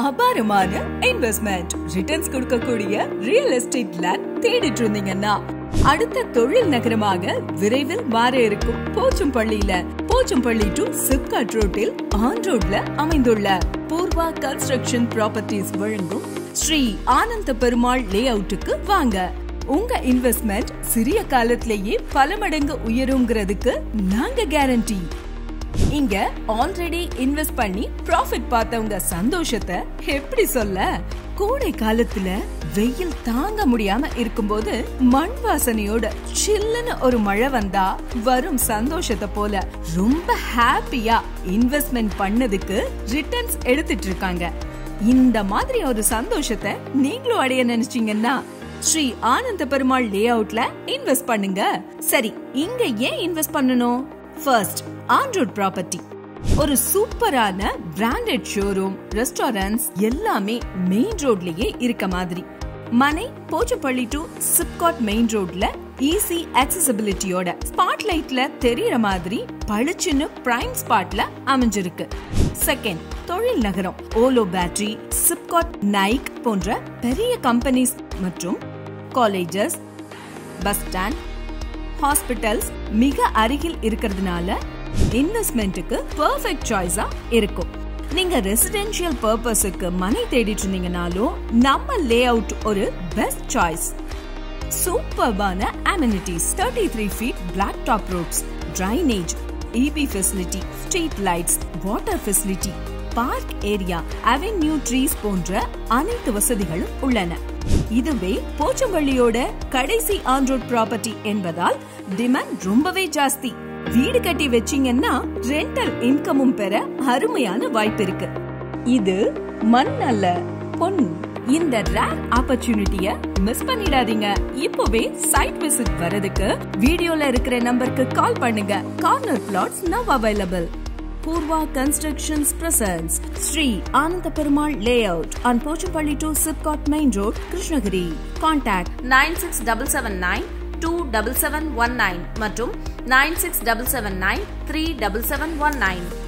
அபாரமான investment returns கொடுக்கக்கூடிய real estate land தேடிட்டு இருந்தீங்கன்னா அடுத்த தொழில் நகரமாக விரைவில் மாற இருக்கும் போச்சம்பள்ளி டு சிப்காட் ரோட்டில் ஆன் ரோட்ல அமைந்துள்ள பூர்வா கன்ஸ்ட்ரக்ஷன் ப்ராப்பர்ட்டிஸ் வழங்கும் ஸ்ரீ ஆனந்த பெருமாள் லே அவுட்டுக்கு வாங்க. உங்க இன்வெஸ்ட்மெண்ட் சிறிய காலத்திலேயே பல மடங்கு உயருங்கிறதுக்கு நாங்க கேரண்டி. இங்க ஆல்ரெடி இன்வெஸ்ட் பண்ணி ப்ராஃபிட் பார்த்தவங்க சந்தோஷத்தை எப்படி சொல்ல? கோடை காலத்துல வெயில் தாங்க முடியாம இருக்கும்போது மண் வாசனையோட சில்லுன்னு ஒரு மழை வந்தா வரும் சந்தோஷத்தை போல ரொம்ப ஹாப்பியா இன்வெஸ்ட்மெண்ட் பண்ணதுக்கு ரிட்டர்ன்ஸ் எடுத்துட்டு இருக்காங்க. இந்த மாதிரி ஒரு சந்தோஷத்தை நீங்களும் அடைய நினைச்சீங்கன்னா ஸ்ரீ ஆனந்த பெருமாள் லே அவுட்ல இன்வெஸ்ட் பண்ணுங்க. சரி, இங்க ஏன் இன்வெஸ்ட் பண்ணணும்? First, on road property. ஒரு சூப்பரான பிராண்டட் ஷோரூம், ரெஸ்டாரண்ட்ஸ் எல்லாமே மெயின் ரோட்லயே இருக்க மாதிரி. மனை போச்சம்பள்ளி டு சிப்காட் மெயின் ரோட்ல ஈஸி அக்சசிபிலிட்டியோட ஸ்பாட்லைட்ல தெரியற மாதிரி பளிச்சுன்னு பிரைம் ஸ்பாட்ல அமைஞ்சிருக்கு. செகண்ட், தொழில் நகரம். ஓலோ பேட்டரி, சிப்காட், நைக் போன்ற பெரிய கம்பெனிஸ் மற்றும் காலேஜஸ், பஸ் ஸ்டாண்ட், ஹாஸ்பிட்டல்ஸ் மிக அருகில் இருக்கிறதுனால இன்வெஸ்ட்மெண்ட்டுக்கு பெர்ஃபெக்ட் சாய்ஸா இருக்கும். நீங்க ரெசிடென்ஷியல் பர்பஸுக்கு மனை தேடிட்டு இருந்தீங்கனாலும் நம்ம லே அவுட் ஒரு பெஸ்ட் சாய்ஸ். சூப்பர்பான amenities, 33 feet black top roads, drainage, EB facility, street lights, water facility, park area, avenue trees போன்ற அனைத்து வசதிகளும் உள்ளன. இதுவே போச்சம்பள்ளியோட கடைசி ஆன் ரோட் ப்ராப்பர்ட்டி என்பதால் டிமாண்ட் ரொம்பவே ஜாஸ்தி. வீடு கட்டி வச்சீங்கன்னா ரெண்டல் இன்கமும் பெற அருமையான வாய்ப்பு இருக்கு. இது மண் அல்ல, பொன். இந்த ரேர் ஆப்பர்ச்சுனிட்டிய மிஸ் பண்ணிடாதீங்க. இப்போவே சைட் விசிட் வரதுக்கு வீடியோல இருக்கிற நம்பருக்கு கால் பண்ணுங்க. Corner flats now available. Purva Constructions presents Sri Ananda Perumal Layout on Pochampally to Sipcot Main Road, Krishnagiri. Contact 9677927719 மற்றும் 9677937719.